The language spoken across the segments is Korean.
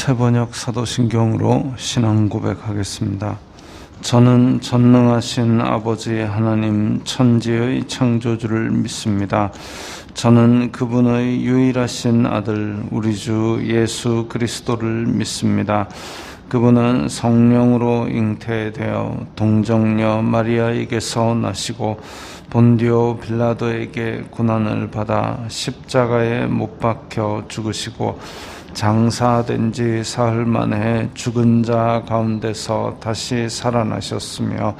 최번역 사도신경으로 신앙 고백하겠습니다. 저는 전능하신 아버지 하나님 천지의 창조주를 믿습니다. 저는 그분의 유일하신 아들 우리 주 예수 그리스도를 믿습니다. 그분은 성령으로 잉태되어 동정녀 마리아에게서 나시고 본디오 빌라도에게 고난을 받아 십자가에 못 박혀 죽으시고 장사된 지 사흘 만에 죽은 자 가운데서 다시 살아나셨으며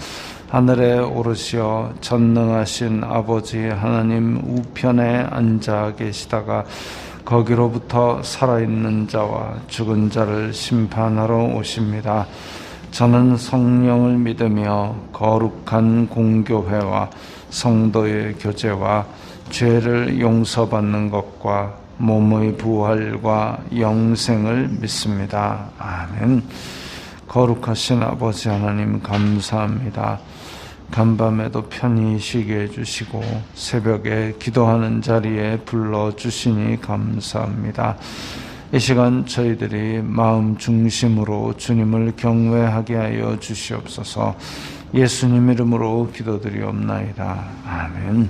하늘에 오르시어 전능하신 아버지 하나님 우편에 앉아 계시다가 거기로부터 살아있는 자와 죽은 자를 심판하러 오십니다. 저는 성령을 믿으며 거룩한 공교회와 성도의 교제와 죄를 용서받는 것과 몸의 부활과 영생을 믿습니다. 아멘. 거룩하신 아버지 하나님 감사합니다. 간밤에도 편히 쉬게 해주시고 새벽에 기도하는 자리에 불러주시니 감사합니다. 이 시간 저희들이 마음 중심으로 주님을 경외하게 하여 주시옵소서. 예수님 이름으로 기도드리옵나이다. 아멘.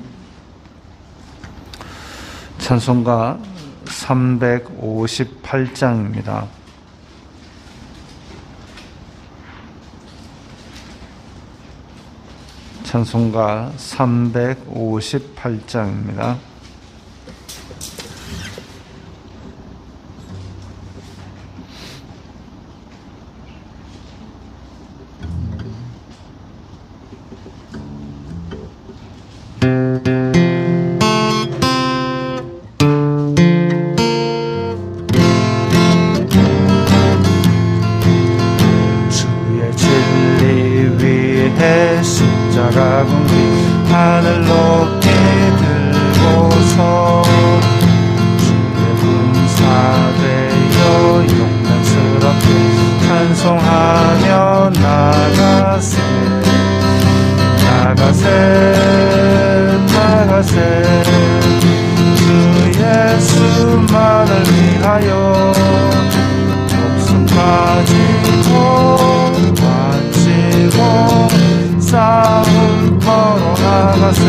찬송가 358장입니다. 찬송가 358장입니다. 하늘 높이 들고서 주의 군사되어 용맹스럽게 찬송하며 나가세 주 예수만을 위하여 목숨까지도 바치고 싸움 걸어 나가세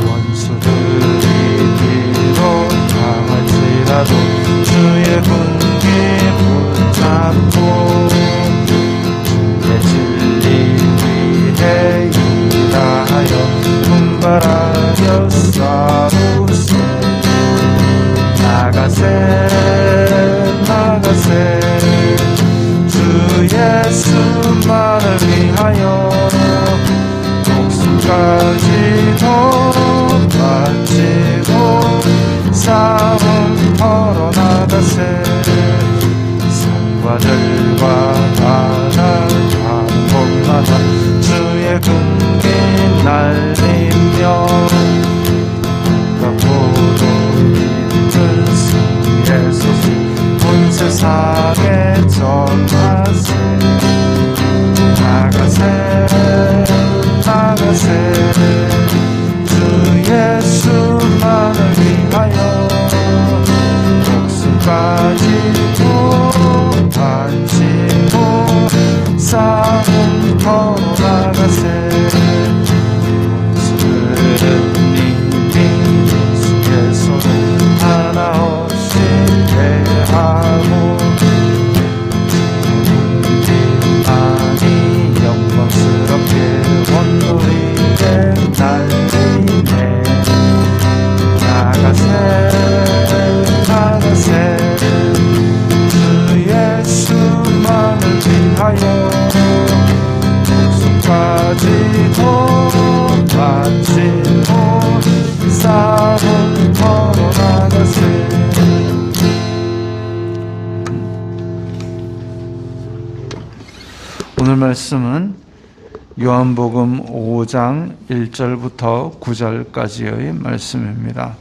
원수들이 뒤로 당할지라도 주의 군기 붙잡고 주의 진리 위해 일하여 분발하여 싸우세 나가세 주 예수만을 위하여 목숨까지도 바치고 싸움 걸어 나가세 산과 들과 바다 가는 곳마다 주의 군기 날리며 가고도 깊은 승리의 소식 온 세상에 전하세 나가세 주 예수만을 위하여 목숨까지도 바치고 싸움 걸어 나가세 원수들은 이미 예수의 손을 하나 없이 대하고 영광스럽게 원노리에 날리네 나가세 주 예수만을 위하여 목숨까지도 바치고 싸움 걸어 나가세. 오늘 말씀은 요한복음 5장 1절부터 9절까지의 말씀입니다.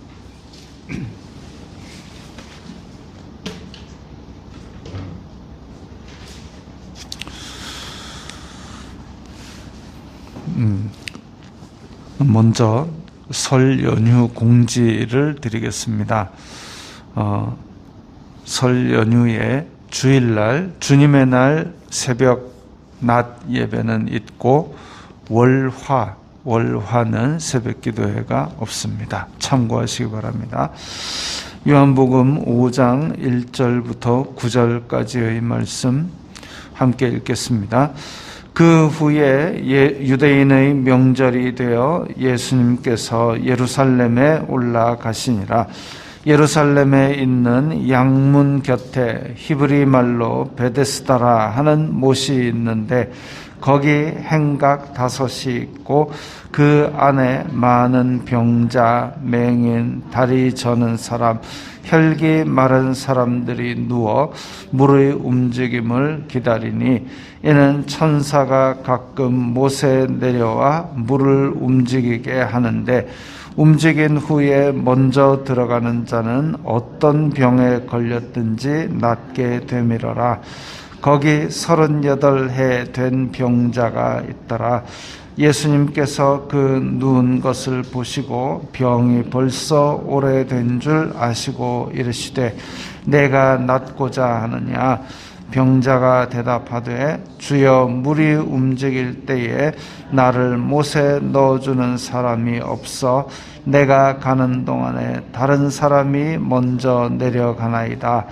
먼저 설 연휴 공지를 드리겠습니다. 설 연휴에 주일날 주님의 날 새벽 낮 예배는 있고 월화는 새벽 기도회가 없습니다. 참고하시기 바랍니다. 요한복음 5장 1절부터 9절까지의 말씀 함께 읽겠습니다. 그 후에 유대인의 명절이 되어 예수님께서 예루살렘에 올라가시니라. 예루살렘에 있는 양문 곁에 히브리 말로 베데스다라 하는 못이 있는데 거기 행각 5이 있고 그 안에 많은 병자, 맹인, 다리 저는 사람, 혈기 마른 사람들이 누워 물의 움직임을 기다리니 이는 천사가 가끔 못에 내려와 물을 움직이게 하는데 움직인 후에 먼저 들어가는 자는 어떤 병에 걸렸든지 낫게 되밀어라. 거기 38해 된 병자가 있더라. 예수님께서 그 누운 것을 보시고 병이 벌써 오래된 줄 아시고 이르시되 내가 낫고자 하느냐. 병자가 대답하되 주여 물이 움직일 때에 나를 못에 넣어주는 사람이 없어 내가 가는 동안에 다른 사람이 먼저 내려가나이다.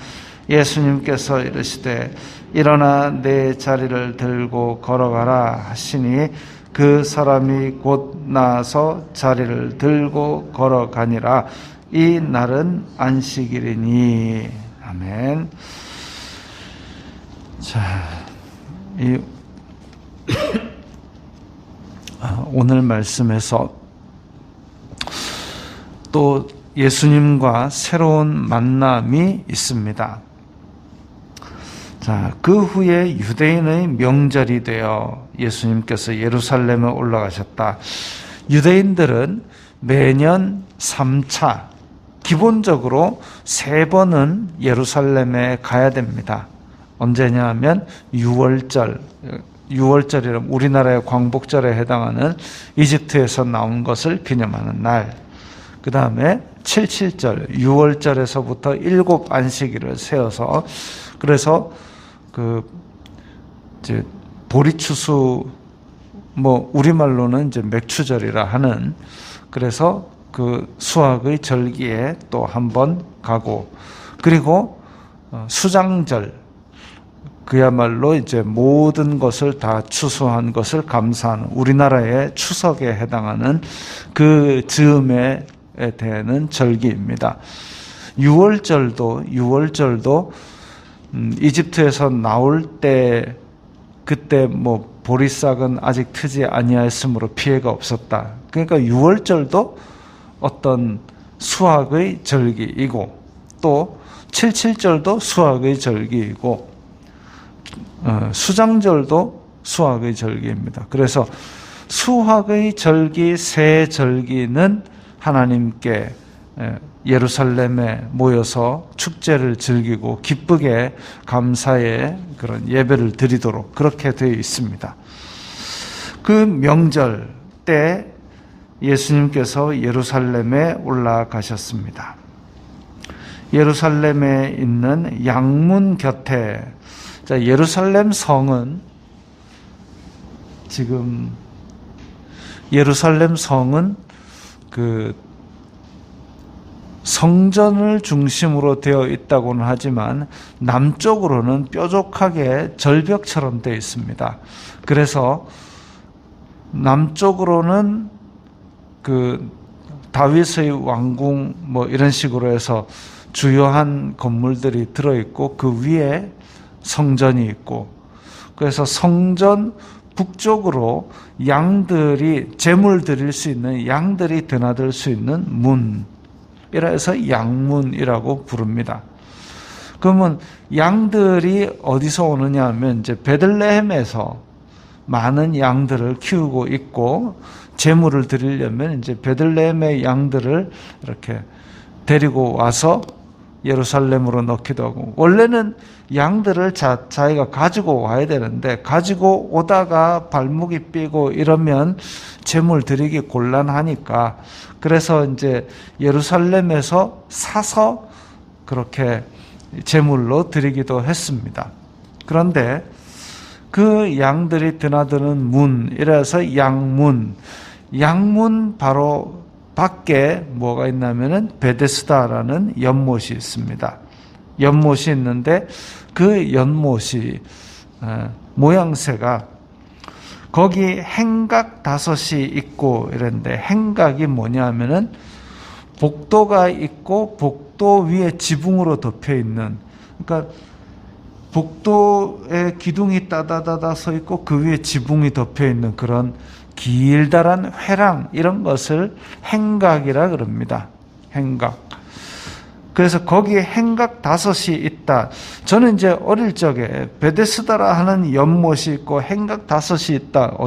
예수님께서 이르시되 일어나 내 자리를 들고 걸어가라 하시니 그 사람이 곧 나아서 자리를 들고 걸어가니라. 이 날은 안식일이니. 아멘. 자, 오늘 말씀에서 또 예수님과 새로운 만남이 있습니다. 자, 그 후에 유대인의 명절이 되어 예수님께서 예루살렘에 올라가셨다. 유대인들은 매년 3차, 기본적으로 3번은 예루살렘에 가야 됩니다. 언제냐 하면 6월절이란 우리나라의 광복절에 해당하는 이집트에서 나온 것을 기념하는 날. 그 다음에 77절, 6월절에서부터 7 안식일을 세워서 그래서 이제 보리추수 우리말로는 이제 맥추절이라 하는 그래서 그 수확의 절기에 또 한 번 가고 그리고 수장절 그야말로 이제 모든 것을 다 추수한 것을 감사하는 우리나라의 추석에 해당하는 그 즈음에 대한 절기입니다. 6월절도 이집트에서 나올 때 그때 보리싹은 아직 트지 아니하였으므로 피해가 없었다. 그러니까 6월절도 어떤 수확의 절기이고 또 77절도 수확의 절기이고 수장절도 수확의 절기입니다. 그래서 수확의 절기 세 절기는 하나님께 예루살렘에 모여서 축제를 즐기고 기쁘게 감사의 그런 예배를 드리도록 그렇게 되어 있습니다. 그 명절 때 예수님께서 예루살렘에 올라가셨습니다. 예루살렘에 있는 양문 곁에 예루살렘 성은 지금 예루살렘 성은 그 성전을 중심으로 되어 있다고는 하지만 남쪽으로는 뾰족하게 절벽처럼 되어 있습니다. 그래서 남쪽으로는 그 다윗의 왕궁 이런 식으로 해서 주요한 건물들이 들어있고 그 위에 성전이 있고 그래서 성전 북쪽으로 양들이 제물 드릴 수 있는 양들이 드나들 수 있는 문 이라 해서 양문이라고 부릅니다. 그러면 양들이 어디서 오느냐 하면 이제 베들레헴에서 많은 양들을 키우고 있고 제물을 드리려면 이제 베들레헴의 양들을 이렇게 데리고 와서 예루살렘으로 넣기도 하고 원래는 양들을 자기가 가지고 와야 되는데 가지고 오다가 발목이 삐고 이러면 제물 드리기 곤란하니까 그래서 이제 예루살렘에서 사서 그렇게 제물로 드리기도 했습니다. 그런데 그 양들이 드나드는 문, 이래서 양문 바로 밖에 뭐가 있냐면은 베데스다라는 연못이 있습니다. 연못이 있는데 그 연못이 모양새가 거기 행각 5이 있고 이랬는데, 행각이 뭐냐면은 복도가 있고 복도 위에 지붕으로 덮여 있는, 그러니까 복도에 기둥이 따다다다 서 있고 그 위에 지붕이 덮여 있는 그런 길다란 회랑, 이런 것을 행각이라 그럽니다. 행각. 그래서 거기에 행각 5이 있다. 저는 이제 어릴 적에 베데스다라 하는 연못이 있고 행각 5이 있다.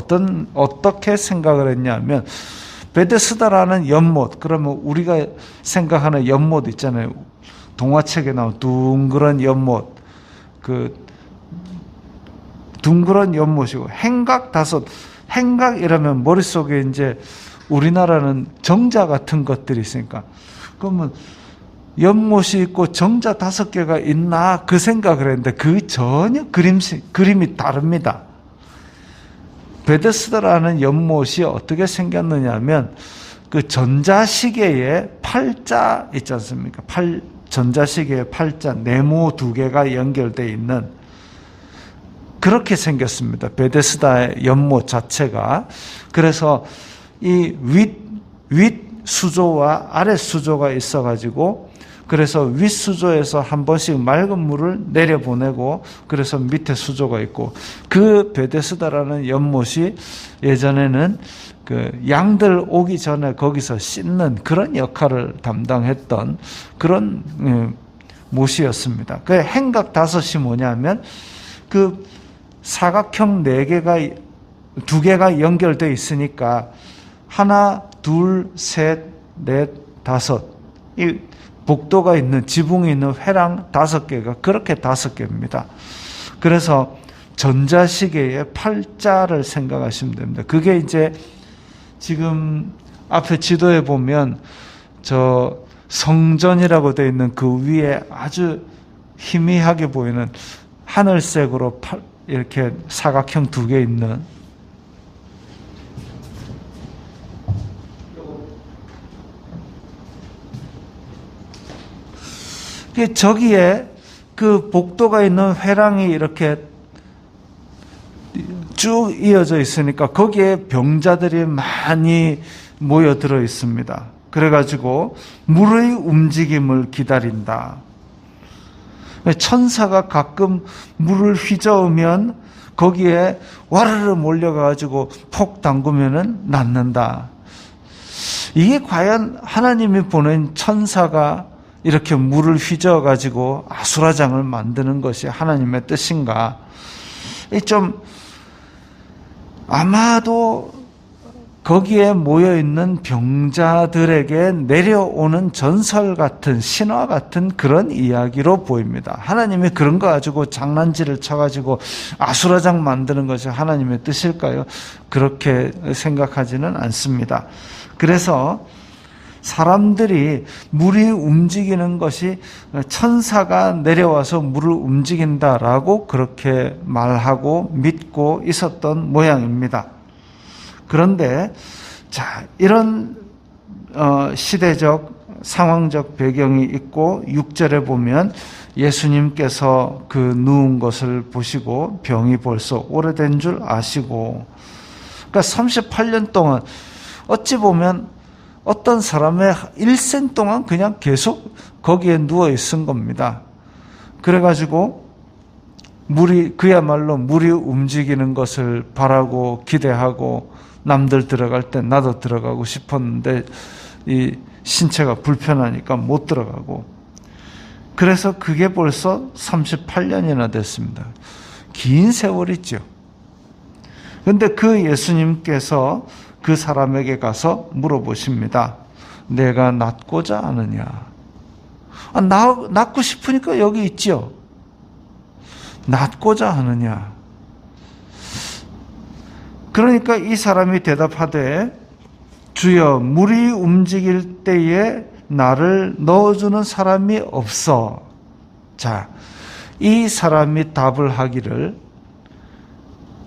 어떻게 생각을 했냐면, 베데스다라는 연못, 그러면 우리가 생각하는 연못 있잖아요. 동화책에 나온 둥그런 연못, 그 둥그런 연못이고, 행각 5, 행각 이러면 머릿속에 이제 우리나라는 정자 같은 것들이 있으니까, 그러면 연못이 있고 정자 5개가 있나 그 생각을 했는데, 그 전혀 그림이 다릅니다. 베데스다라는 연못이 어떻게 생겼느냐면, 그 전자시계의 팔자 있지 않습니까? 전자시계의 팔자, 네모 2개가 연결되어 있는, 그렇게 생겼습니다. 베데스다의 연못 자체가. 그래서 이 윗 수조와 아래 수조가 있어가지고, 그래서 윗 수조에서 한 번씩 맑은 물을 내려보내고, 그래서 밑에 수조가 있고, 그 베데스다라는 연못이 예전에는 그 양들 오기 전에 거기서 씻는 그런 역할을 담당했던 그런 못이었습니다. 그 행각 5이 뭐냐면, 그 사각형 2개가 연결되어 있으니까 하나, 둘, 셋, 넷, 5, 이 복도가 있는, 지붕이 있는 회랑 5개가 그렇게 5개입니다. 그래서 전자시계의 팔자를 생각하시면 됩니다. 그게 이제 지금 앞에 지도에 보면 저 성전이라고 되어 있는 그 위에 아주 희미하게 보이는 하늘색으로 이렇게 사각형 2개 있는, 저기에 그 복도가 있는 회랑이 이렇게 쭉 이어져 있으니까 거기에 병자들이 많이 모여들어 있습니다. 그래가지고 물의 움직임을 기다린다. 천사가 가끔 물을 휘저으면 거기에 와르르 몰려가지고 폭 담그면은 낫는다. 이게 과연 하나님이 보낸 천사가 이렇게 물을 휘저어가지고 아수라장을 만드는 것이 하나님의 뜻인가? 좀 아마도 거기에 모여있는 병자들에게 내려오는 전설 같은, 신화 같은 그런 이야기로 보입니다. 하나님이 그런 거 가지고 장난질을 쳐가지고 아수라장 만드는 것이 하나님의 뜻일까요? 그렇게 생각하지는 않습니다. 그래서 사람들이 물이 움직이는 것이 천사가 내려와서 물을 움직인다라고 그렇게 말하고 믿고 있었던 모양입니다. 그런데 자, 이런 시대적 상황적 배경이 있고 6절에 보면 예수님께서 그 누운 것을 보시고 병이 벌써 오래된 줄 아시고, 그러니까 38년 동안 어찌 보면 어떤 사람의 일생 동안 그냥 계속 거기에 누워 있은 겁니다. 그래가지고 그야말로 물이 움직이는 것을 바라고 기대하고, 남들 들어갈 때 나도 들어가고 싶었는데 이 신체가 불편하니까 못 들어가고, 그래서 그게 벌써 38년이나 됐습니다. 긴 세월이죠. 그런데 그 예수님께서 그 사람에게 가서 물어보십니다. 내가 낫고자 하느냐? 낫고 싶으니까 여기 있지요. 낫고자 하느냐? 그러니까 이 사람이 대답하되, 주여, 물이 움직일 때에 나를 넣어주는 사람이 없어. 자, 이 사람이 답을 하기를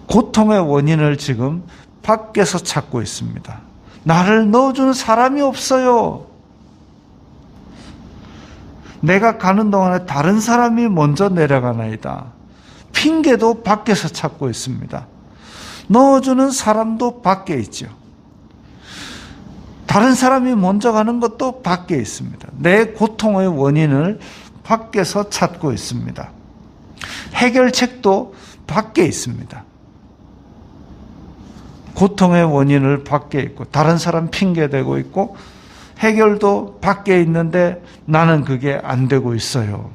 고통의 원인을 지금 밖에서 찾고 있습니다. 나를 넣어주는 사람이 없어요. 내가 가는 동안에 다른 사람이 먼저 내려가나이다. 핑계도 밖에서 찾고 있습니다. 넣어주는 사람도 밖에 있죠. 다른 사람이 먼저 가는 것도 밖에 있습니다. 내 고통의 원인을 밖에서 찾고 있습니다. 해결책도 밖에 있습니다. 고통의 원인을 밖에 있고 다른 사람 핑계대고 있고 해결도 밖에 있는데 나는 그게 안 되고 있어요.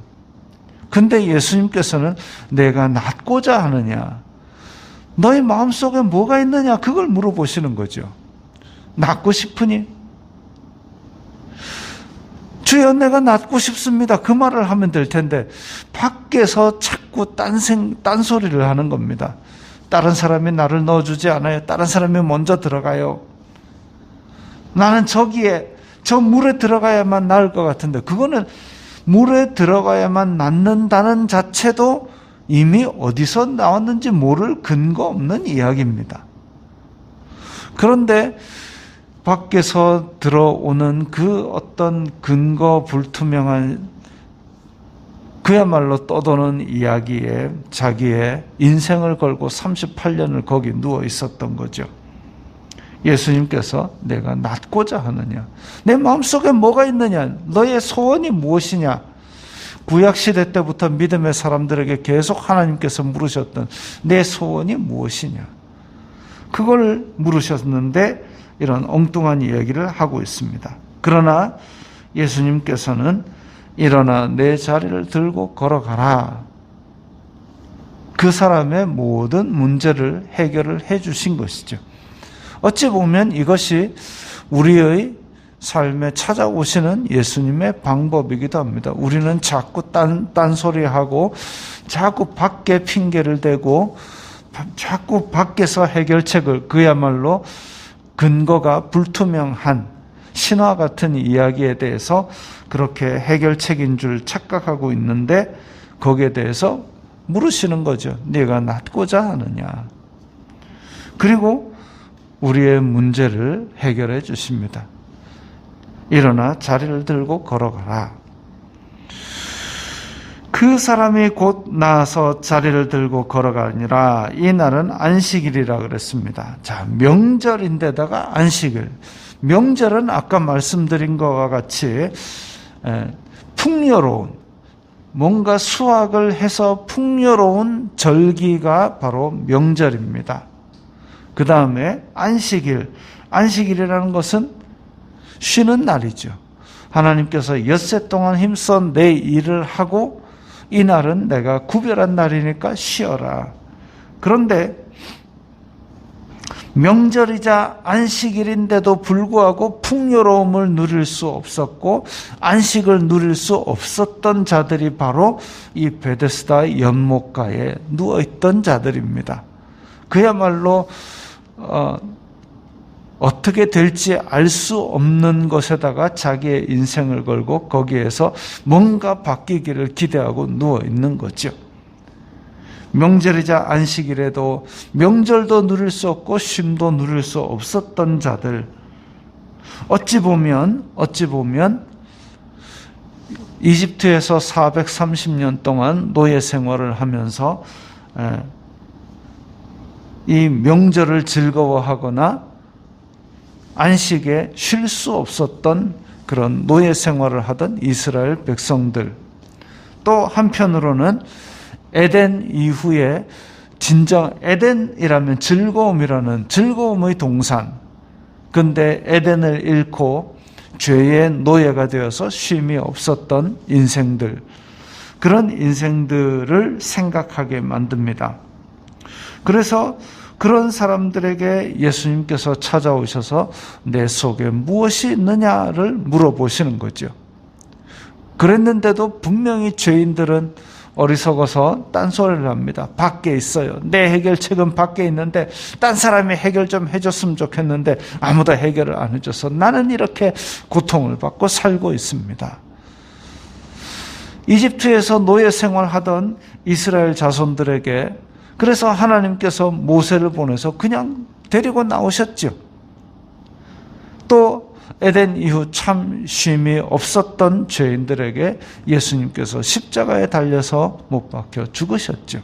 근데 예수님께서는 내가 낫고자 하느냐? 너의 마음속에 뭐가 있느냐? 그걸 물어보시는 거죠. 낫고 싶으니? 주여 내가 낫고 싶습니다. 그 말을 하면 될 텐데 밖에서 자꾸 딴소리를 하는 겁니다. 다른 사람이 나를 넣어주지 않아요. 다른 사람이 먼저 들어가요. 나는 저기에 저 물에 들어가야만 나을 것 같은데 그거는 물에 들어가야만 낫는다는 자체도 이미 어디서 나왔는지 모를 근거 없는 이야기입니다. 그런데 밖에서 들어오는 그 어떤 근거 불투명한 그야말로 떠도는 이야기에 자기의 인생을 걸고 38년을 거기 누워 있었던 거죠. 예수님께서 내가 낫고자 하느냐? 내 마음속에 뭐가 있느냐? 너의 소원이 무엇이냐? 구약시대 때부터 믿음의 사람들에게 계속 하나님께서 물으셨던 내 소원이 무엇이냐? 그걸 물으셨는데 이런 엉뚱한 이야기를 하고 있습니다. 그러나 예수님께서는 일어나 내 자리를 들고 걸어가라. 그 사람의 모든 문제를 해결을 해 주신 것이죠. 어찌 보면 이것이 우리의 삶에 찾아오시는 예수님의 방법이기도 합니다. 우리는 자꾸 딴소리하고 자꾸 밖에 핑계를 대고 자꾸 밖에서 해결책을 그야말로 근거가 불투명한 신화 같은 이야기에 대해서 그렇게 해결책인 줄 착각하고 있는데 거기에 대해서 물으시는 거죠. 네가 낫고자 하느냐. 그리고 우리의 문제를 해결해 주십니다. 일어나 자리를 들고 걸어가라. 그 사람이 곧 나아서 자리를 들고 걸어가니라. 이 날은 안식일이라 그랬습니다. 자, 명절인데다가 안식일. 명절은 아까 말씀드린 것과 같이 풍요로운, 뭔가 수확을 해서 풍요로운 절기가 바로 명절입니다. 그 다음에 안식일. 안식일이라는 것은 쉬는 날이죠. 하나님께서 엿새 동안 힘써 내 일을 하고 이 날은 내가 구별한 날이니까 쉬어라. 그런데 명절이자 안식일인데도 불구하고 풍요로움을 누릴 수 없었고 안식을 누릴 수 없었던 자들이 바로 이 베데스다 연못가에 누워있던 자들입니다. 그야말로 어떻게 될지 알 수 없는 것에다가 자기의 인생을 걸고 거기에서 뭔가 바뀌기를 기대하고 누워있는 거죠. 명절이자 안식일에도 명절도 누릴 수 없고 쉼도 누릴 수 없었던 자들, 어찌 보면 이집트에서 430년 동안 노예 생활을 하면서 이 명절을 즐거워하거나 안식에 쉴 수 없었던 그런 노예 생활을 하던 이스라엘 백성들, 또 한편으로는 에덴 이후에 진정 에덴이라면 즐거움이라는 즐거움의 동산, 근데 에덴을 잃고 죄의 노예가 되어서 쉼이 없었던 인생들, 그런 인생들을 생각하게 만듭니다. 그래서 그런 사람들에게 예수님께서 찾아오셔서 내 속에 무엇이 있느냐를 물어보시는 거죠. 그랬는데도 분명히 죄인들은 어리석어서 딴소리를 합니다. 밖에 있어요. 내 해결책은 밖에 있는데 딴 사람이 해결 좀 해줬으면 좋겠는데 아무도 해결을 안 해줘서 나는 이렇게 고통을 받고 살고 있습니다. 이집트에서 노예 생활하던 이스라엘 자손들에게 그래서 하나님께서 모세를 보내서 그냥 데리고 나오셨죠. 또 에덴 이후 참 쉼이 없었던 죄인들에게 예수님께서 십자가에 달려서 못 박혀 죽으셨죠.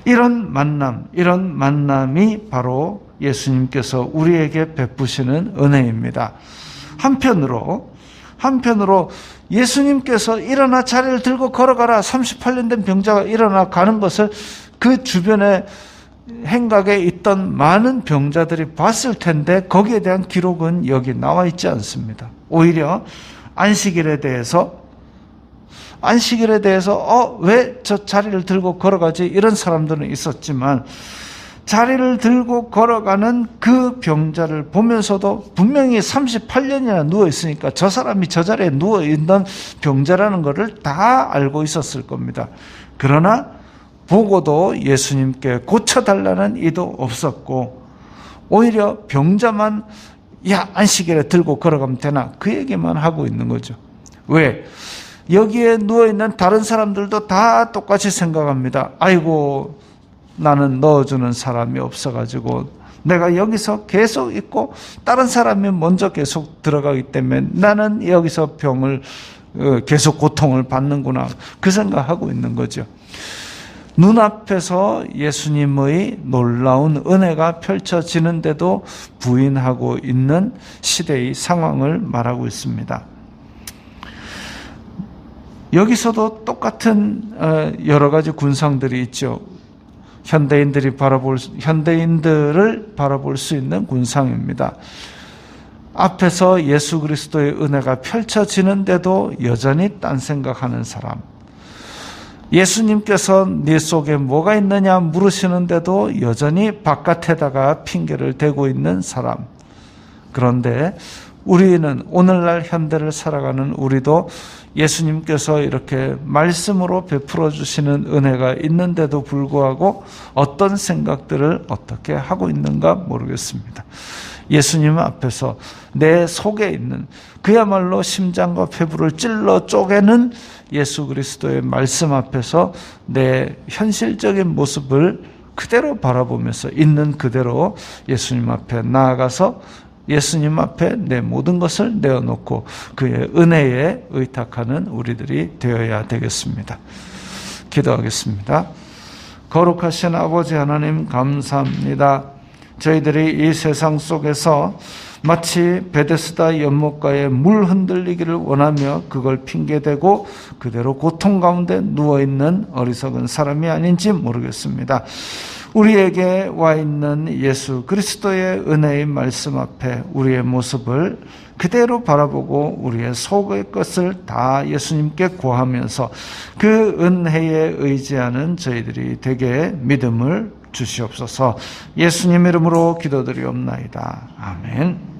이런 만남이 바로 예수님께서 우리에게 베푸시는 은혜입니다. 한편으로 예수님께서 일어나 자리를 들고 걸어가라, 38년 된 병자가 일어나 가는 것을 그 주변에 행각에 있던 많은 병자들이 봤을 텐데 거기에 대한 기록은 여기 나와 있지 않습니다. 오히려 안식일에 대해서 왜 저 자리를 들고 걸어가지, 이런 사람들은 있었지만 자리를 들고 걸어가는 그 병자를 보면서도 분명히 38년이나 누워있으니까 저 사람이 저 자리에 누워있는 병자라는 것을 다 알고 있었을 겁니다. 그러나 보고도 예수님께 고쳐달라는 이도 없었고, 오히려 병자만 야 안식일에 들고 걸어가면 되나, 그 얘기만 하고 있는 거죠. 왜? 여기에 누워있는 다른 사람들도 다 똑같이 생각합니다. 아이고, 나는 넣어주는 사람이 없어가지고 내가 여기서 계속 있고 다른 사람이 먼저 계속 들어가기 때문에 나는 여기서 병을 계속 고통을 받는구나, 그 생각하고 있는 거죠. 눈앞에서 예수님의 놀라운 은혜가 펼쳐지는데도 부인하고 있는 시대의 상황을 말하고 있습니다. 여기서도 똑같은 여러 가지 군상들이 있죠. 현대인들을 바라볼 수 있는 군상입니다. 앞에서 예수 그리스도의 은혜가 펼쳐지는데도 여전히 딴 생각하는 사람, 예수님께서 네 속에 뭐가 있느냐 물으시는데도 여전히 바깥에다가 핑계를 대고 있는 사람. 그런데 우리는 오늘날 현대를 살아가는 우리도 예수님께서 이렇게 말씀으로 베풀어 주시는 은혜가 있는데도 불구하고 어떤 생각들을 어떻게 하고 있는가 모르겠습니다. 예수님 앞에서 내 속에 있는 그야말로 심장과 폐부를 찔러 쪼개는 예수 그리스도의 말씀 앞에서 내 현실적인 모습을 그대로 바라보면서 있는 그대로 예수님 앞에 나아가서 예수님 앞에 내 모든 것을 내어놓고 그의 은혜에 의탁하는 우리들이 되어야 되겠습니다. 기도하겠습니다. 거룩하신 아버지 하나님, 감사합니다. 저희들이 이 세상 속에서 마치 베데스다 연못가에 물 흔들리기를 원하며 그걸 핑계대고 그대로 고통 가운데 누워있는 어리석은 사람이 아닌지 모르겠습니다. 우리에게 와 있는 예수 그리스도의 은혜의 말씀 앞에 우리의 모습을 그대로 바라보고 우리의 속의 것을 다 예수님께 구하면서 그 은혜에 의지하는 저희들이 되게 믿음을 주시옵소서. 예수님 이름으로 기도드리옵나이다. 아멘.